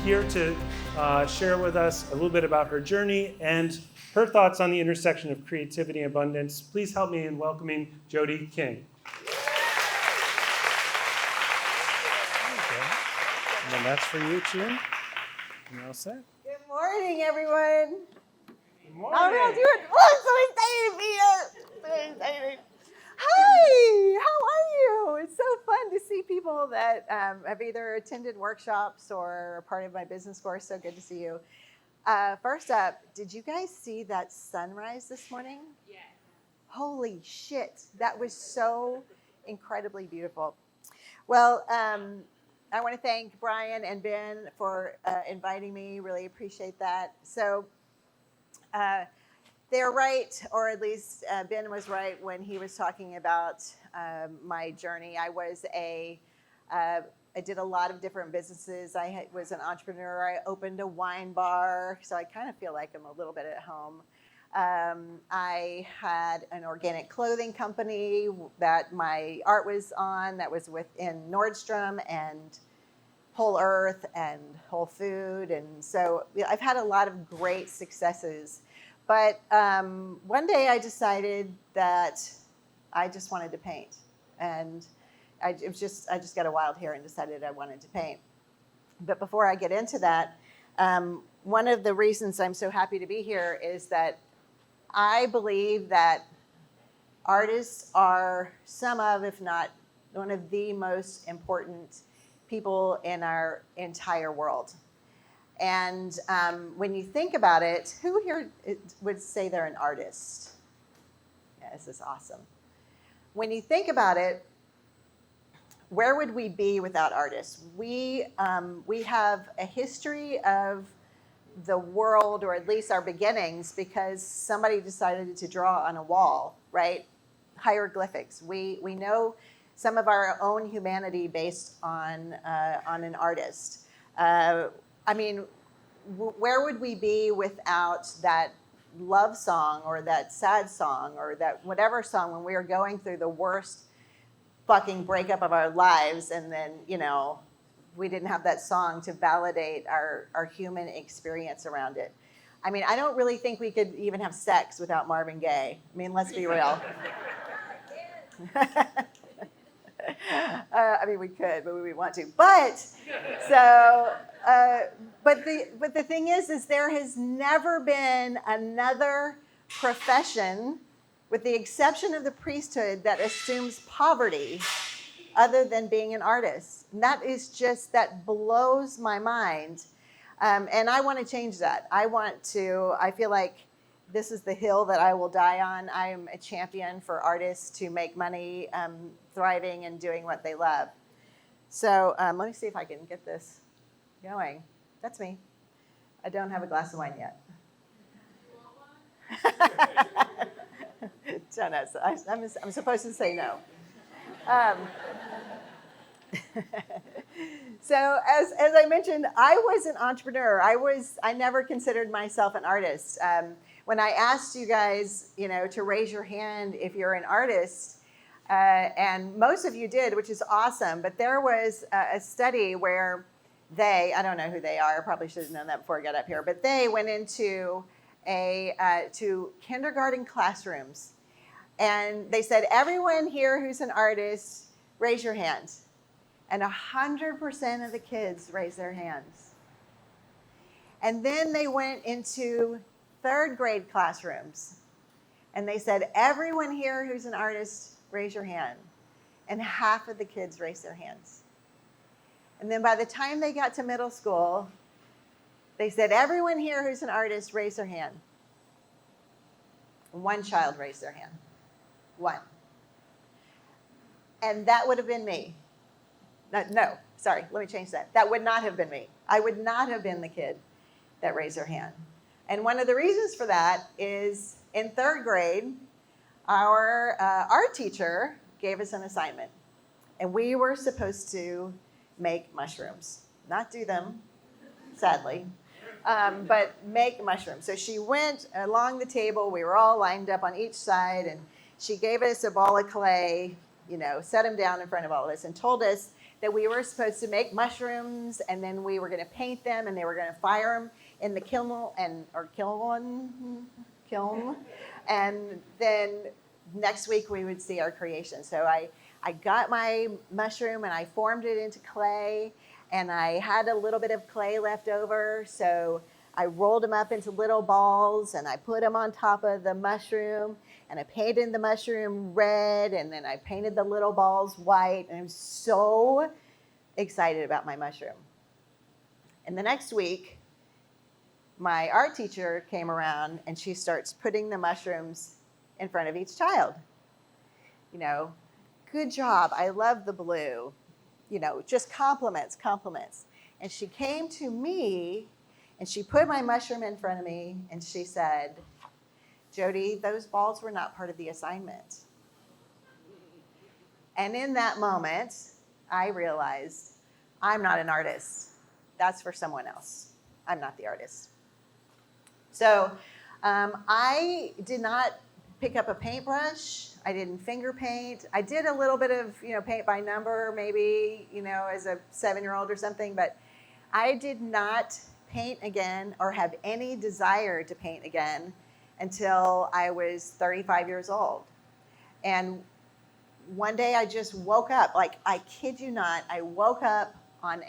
here to share with us a little bit about her journey and her thoughts on the intersection of creativity and abundance. Please help me in welcoming Jodie King. And then that's for you, June. You all set? Good morning, everyone. Good morning. How are y'all doing? Oh, I'm so excited to be here. So excited. Hi, how are you? It's so fun to see people that have either attended workshops or are part of my business course. So good to see you. First up, did you guys see that sunrise this morning? Yeah. Holy shit, that was so incredibly beautiful. Well, I want to thank Brian and Ben for inviting me. Really appreciate that. So they're right, or at least Ben was right when he was talking about my journey. I did a lot of different businesses. I was an entrepreneur. I opened a wine bar, so I kind of feel like I'm a little bit at home. I had an organic clothing company that my art was on, that was within Nordstrom and Whole Earth and Whole Food. And so I've had a lot of great successes. But one day I decided that I just wanted to paint. And I just got a wild hair and decided I wanted to paint. But before I get into that, one of the reasons I'm so happy to be here is that I believe that artists are some of, if not one of the most important people in our entire world. And when you think about it, who here would say they're an artist? Yeah, this is awesome. When you think about it, where would we be without artists? We have a history of the world, or at least our beginnings, because somebody decided to draw on a wall, right? Hieroglyphics. We know some of our own humanity based on an artist. I mean, where would we be without that love song or that sad song or that whatever song when we were going through the worst fucking breakup of our lives, and then, we didn't have that song to validate our human experience around it. I mean, I don't really think we could even have sex without Marvin Gaye. I mean, let's be real. I mean, we could, but we want to. But the thing is there has never been another profession, with the exception of the priesthood, that assumes poverty other than being an artist. And that blows my mind. And I want to change that. I feel like this is the hill that I will die on. I am a champion for artists to make money thriving and doing what they love. So let me see if I can get this going. That's me. I don't have a glass of wine yet. I'm supposed to say no. So as I mentioned, I was an entrepreneur. I never considered myself an artist. When I asked you guys, to raise your hand if you're an artist, and most of you did, which is awesome, but there was a study where I don't know who they are, I probably should have known that before I got up here, but they went into to kindergarten classrooms, and they said, everyone here who's an artist, raise your hand. And 100% of the kids raised their hands. And then they went into third grade classrooms, and they said, everyone here who's an artist, raise your hand. And half of the kids raised their hands. And then by the time they got to middle school, they said, everyone here who's an artist, raise their hand. One child raised their hand. One. And that would have been me. No, sorry, let me change that. That would not have been me. I would not have been the kid that raised their hand. And one of the reasons for that is in third grade, our art teacher gave us an assignment. And we were supposed to make mushrooms. Not do them, sadly, but make mushrooms. So she went along the table. We were all lined up on each side, and she gave us a ball of clay, set them down in front of all of us, and told us that we were supposed to make mushrooms, and then we were going to paint them, and they were going to fire them in the kiln, and then next week we would see our creation. So I got my mushroom and I formed it into clay, and I had a little bit of clay left over, so I rolled them up into little balls and I put them on top of the mushroom, and I painted the mushroom red, and then I painted the little balls white, and I was so excited about my mushroom. And the next week, my art teacher came around and she starts putting the mushrooms in front of each child. You know, good job, I love the blue. You know, just compliments. And she came to me and she put my mushroom in front of me and she said, Jodie, those balls were not part of the assignment. And in that moment, I realized I'm not an artist. That's for someone else. I'm not the artist. So I did not pick up a paintbrush. I didn't finger paint. I did a little bit of, paint by number, maybe, as a 7-year-old or something, but I did not paint again or have any desire to paint again until I was 35 years old. And one day I just woke up, like, I kid you not, I woke up on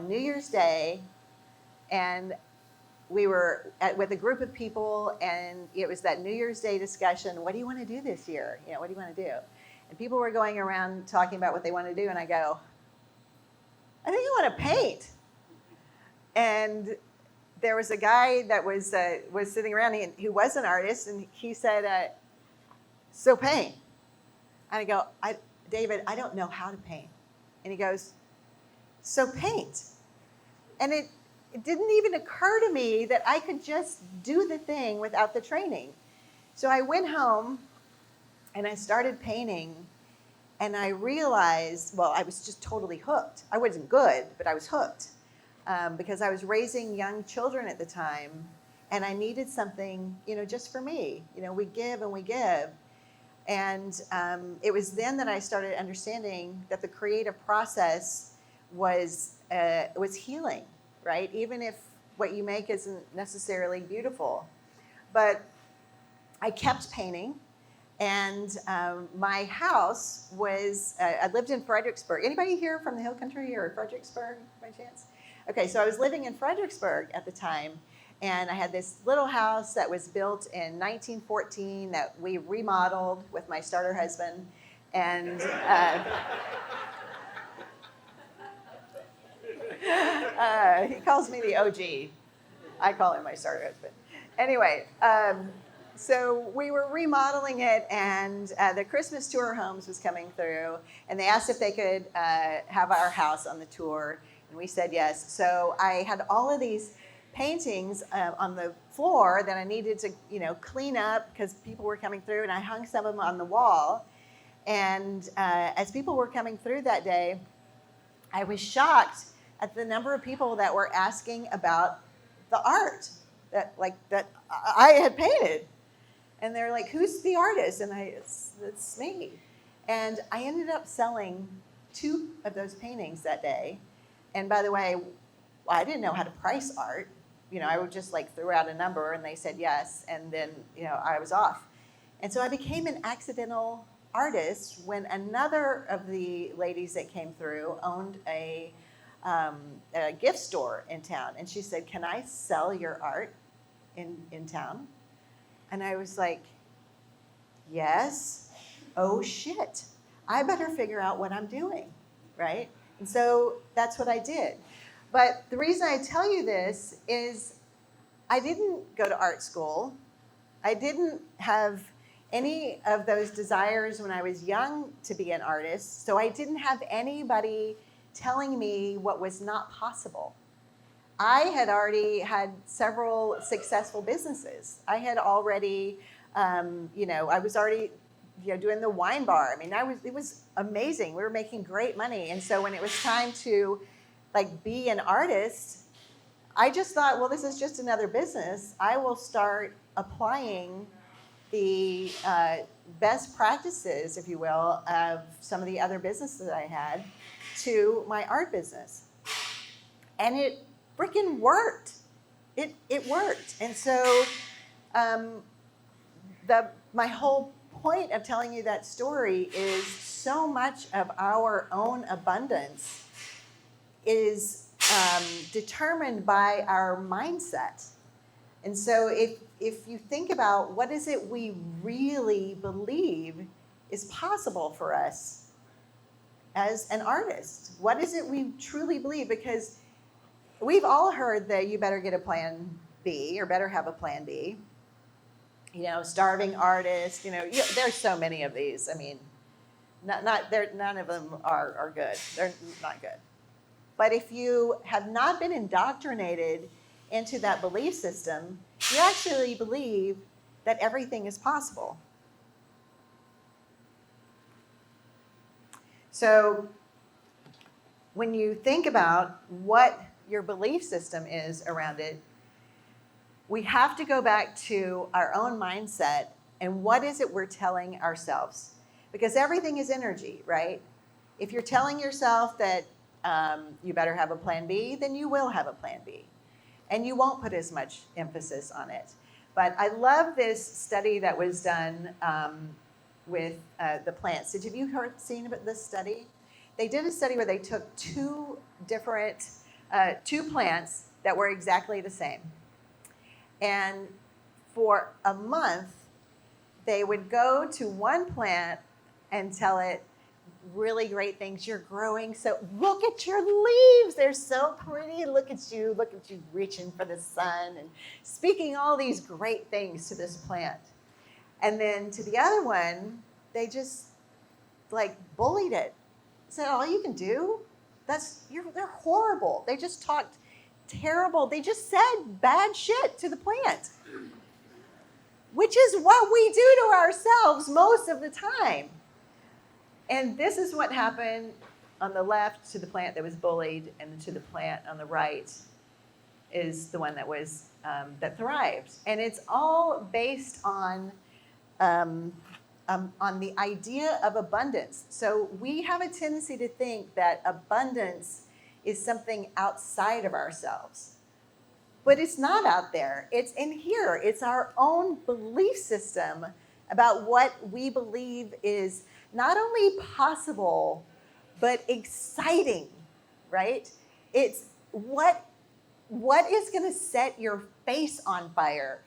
New Year's Day, and we were with a group of people, and it was that New Year's Day discussion. What do you want to do this year? What do you want to do? And people were going around talking about what they want to do, and I go, I think I want to paint. And there was a guy that was sitting around who was an artist, and he said, so paint. And I go, David, I don't know how to paint. And he goes, so paint. And it didn't even occur to me that I could just do the thing without the training. So I went home and I started painting, and I realized, well, I was just totally hooked. I wasn't good, but I was hooked because I was raising young children at the time, and I needed something, just for me. We give and we give. And it was then that I started understanding that the creative process was healing, right? Even if what you make isn't necessarily beautiful. But I kept painting, and my house was, I lived in Fredericksburg. Anybody here from the Hill Country or Fredericksburg by chance? Okay, so I was living in Fredericksburg at the time, and I had this little house that was built in 1914 that we remodeled with my starter husband. And he calls me the OG. I call him my starter husband. Anyway, so we were remodeling it, and the Christmas tour homes was coming through, and they asked if they could have our house on the tour, and we said yes. So I had all of these paintings on the floor that I needed to, clean up because people were coming through, and I hung some of them on the wall. And as people were coming through that day, I was shocked at the number of people that were asking about the art that I had painted. And they're like, who's the artist? And it's me. And I ended up selling 2 of those paintings that day. And by the way, I didn't know how to price art. I would just throw out a number, and they said yes, and then I was off. And so I became an accidental artist when another of the ladies that came through owned a gift store in town, and she said, "Can I sell your art in town?" And I was like, "Yes." Oh shit! I better figure out what I'm doing, right? And so that's what I did. But the reason I tell you this is I didn't go to art school. I didn't have any of those desires when I was young to be an artist. So I didn't have anybody telling me what was not possible. I had already had several successful businesses. I had already, I was already, doing the wine bar. I mean, it was amazing. We were making great money. And so when it was time to be an artist, I just thought, well, this is just another business. I will start applying the best practices, if you will, of some of the other businesses that I had to my art business. And it freaking worked. It worked. And so my whole point of telling you that story is so much of our own abundance is determined by our mindset. And so if you think about what is it we really believe is possible for us as an artist, what is it we truly believe? Because we've all heard that you better get a plan B or better have a plan B. You know, starving artist, there's so many of these. I mean, none of them are good. They're not good. But if you have not been indoctrinated into that belief system, you actually believe that everything is possible. So when you think about what your belief system is around it, we have to go back to our own mindset and what is it we're telling ourselves? Because everything is energy, right? If you're telling yourself that you better have a plan B, then you will have a plan B. And you won't put as much emphasis on it. But I love this study that was done with the plants. Have you seen about this study? They did a study where they took two plants that were exactly the same. And for a month, they would go to one plant and tell it really great things. You're growing, so look at your leaves. They're so pretty. Look at you reaching for the sun and speaking all these great things to this plant. And then to the other one, they just bullied it. Said, all you can do, they're horrible. They just talked terrible. They just said bad shit to the plant, which is what we do to ourselves most of the time. And this is what happened on the left to the plant that was bullied, and to the plant on the right is the one that thrived. And it's all based on the idea of abundance. So we have a tendency to think that abundance is something outside of ourselves. But it's not out there. It's in here. It's our own belief system about what we believe is not only possible, but exciting, right? It's what is going to set your face on fire.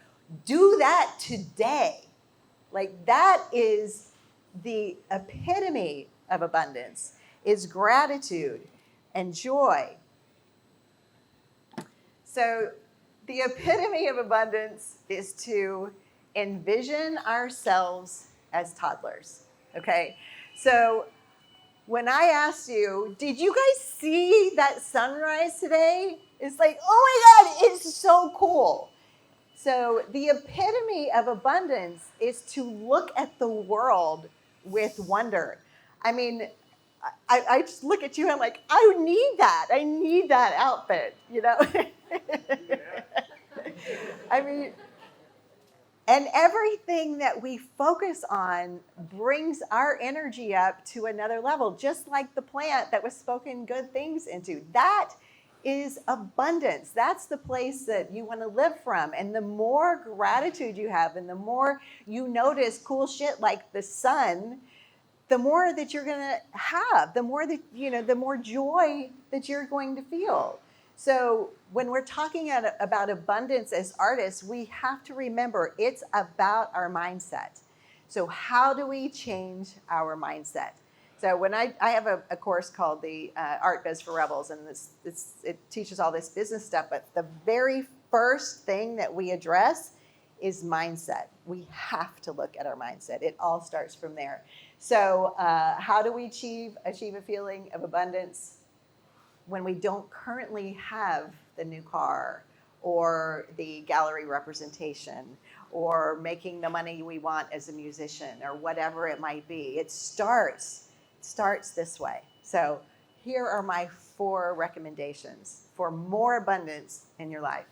Do that today. That is the epitome of abundance, is gratitude and joy. So the epitome of abundance is to envision ourselves as toddlers, okay? So when I asked you, did you guys see that sunrise today? It's like, oh my God, it's so cool. So the epitome of abundance is to look at the world with wonder. I mean, I just look at you and I'm like, I need that. I need that outfit, Yeah. I mean, and everything that we focus on brings our energy up to another level, just like the plant that was spoken good things into. That is abundance. That's the place that you want to live from. And the more gratitude you have and the more you notice cool shit like the sun, the more that you're going to have, the more that, the more joy that you're going to feel. So when we're talking about abundance as artists, we have to remember it's about our mindset. So how do we change our mindset? So when I have a course called the Art Biz for Rebels, and it teaches all this business stuff, but the very first thing that we address is mindset. We have to look at our mindset. It all starts from there. So how do we achieve a feeling of abundance when we don't currently have the new car or the gallery representation or making the money we want as a musician or whatever it might be? It starts this way. So here are my 4 recommendations for more abundance in your life.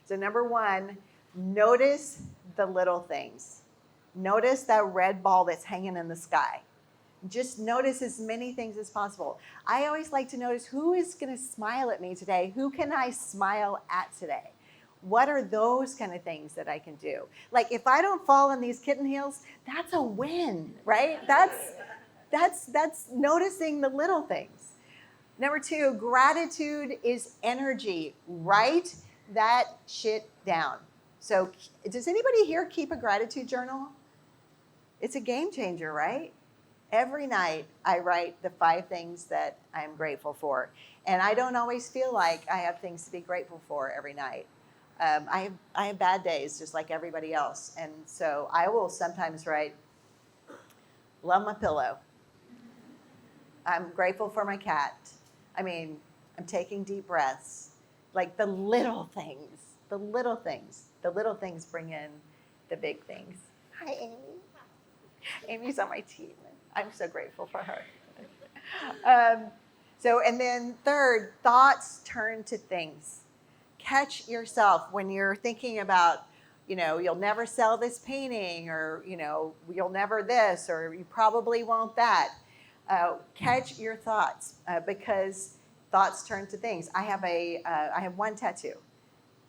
So number 1, notice the little things. Notice that red ball that's hanging in the sky. Just notice as many things as possible. I always like to notice who is going to smile at me today. Who can I smile at today? What are those kind of things that I can do? Like if I don't fall on these kitten heels, that's a win, right? That's noticing the little things. Number 2, gratitude is energy. Write that shit down. So does anybody here keep a gratitude journal? It's a game changer, right? Every night I write the 5 things that I'm grateful for. And I don't always feel like I have things to be grateful for every night. I have bad days just like everybody else. And so I will sometimes write, love my pillow. I'm grateful for my cat. I mean, I'm taking deep breaths. Like the little things, the little things. The little things bring in the big things. Hi, Amy. Amy's on my team. I'm so grateful for her. And then 3rd, thoughts turn to things. Catch yourself when you're thinking about, you'll never sell this painting, or, you'll never this, or you probably won't that. Catch your thoughts because thoughts turn to things. I have one tattoo.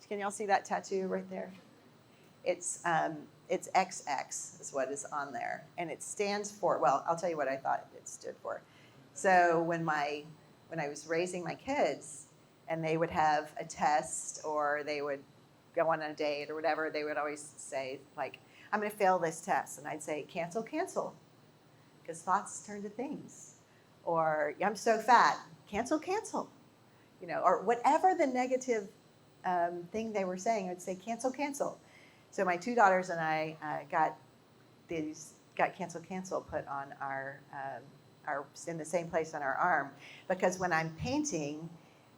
Can y'all see that tattoo right there? It's XX is what is on there, and it stands for. Well, I'll tell you what I thought it stood for. So when I was raising my kids, and they would have a test or they would go on a date or whatever, they would always say like, "I'm going to fail this test," and I'd say, "Cancel, cancel," because thoughts turn to things. Or "I'm so fat," cancel, cancel. Or whatever the negative thing they were saying, I'd say, "Cancel, cancel." So my 2 daughters and I got cancel, cancel put on our in the same place on our arm, because when I'm painting,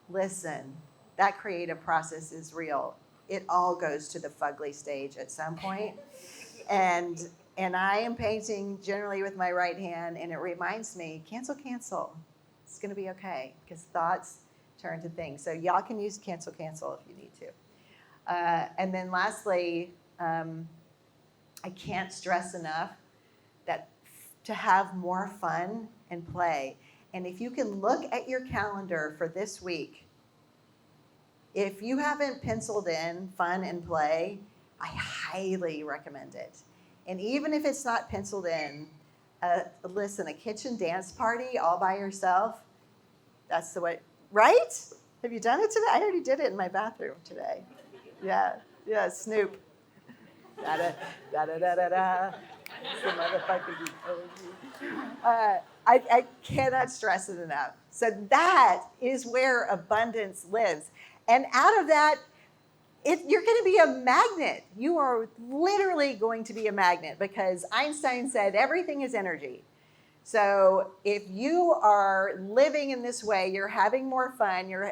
listen, that creative process is real. It all goes to the fugly stage at some point, and I am painting generally with my right hand, and it reminds me, cancel, cancel. It's going to be okay, because thoughts turn to things. So y'all can use cancel, cancel if you need to. And then lastly, I can't stress enough that to have more fun and play. And if you can look at your calendar for this week, if you haven't penciled in fun and play, I highly recommend it. And even if it's not penciled in, listen, a kitchen dance party all by yourself, that's the way, right? Have you done it today? I already did it in my bathroom today. Yeah, Snoop. Da-da-da-da-da-da. Some motherfucking I cannot stress it enough. So that is where abundance lives. And out of that, you're going to be a magnet. You are literally going to be a magnet, because Einstein said everything is energy. So if you are living in this way, you're having more fun, you're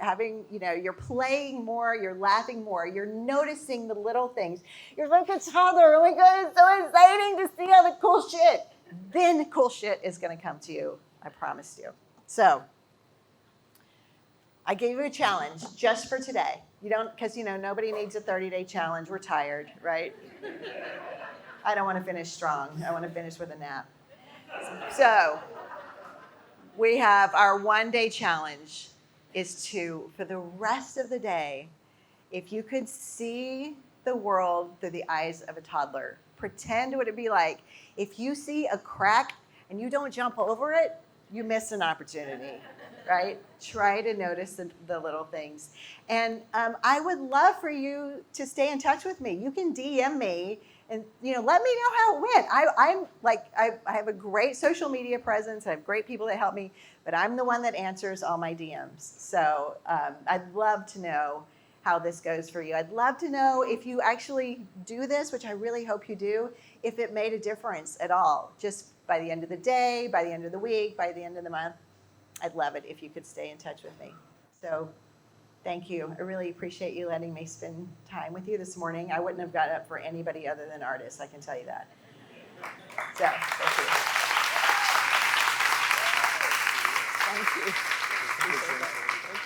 playing more, you're laughing more, you're noticing the little things. You're like a toddler, oh my God, it's so exciting to see all the cool shit. Then cool shit is going to come to you, I promise you. So I gave you a challenge just for today. Because nobody needs a 30-day challenge. We're tired, right? I don't want to finish strong. I want to finish with a nap. So we have our 1-day challenge is to, for the rest of the day, if you could see the world through the eyes of a toddler, pretend what it'd be like. If you see a crack and you don't jump over it, you miss an opportunity, right? Try to notice the little things. And I would love for you to stay in touch with me. You can DM me and let me know how it went. I have a great social media presence. I have great people that help me, but I'm the one that answers all my DMs. So I'd love to know how this goes for you. I'd love to know if you actually do this, which I really hope you do, if it made a difference at all, just by the end of the day, by the end of the week, by the end of the month. I'd love it if you could stay in touch with me. So thank you. I really appreciate you letting me spend time with you this morning. I wouldn't have got up for anybody other than artists, I can tell you that. So, thank you. Thank you.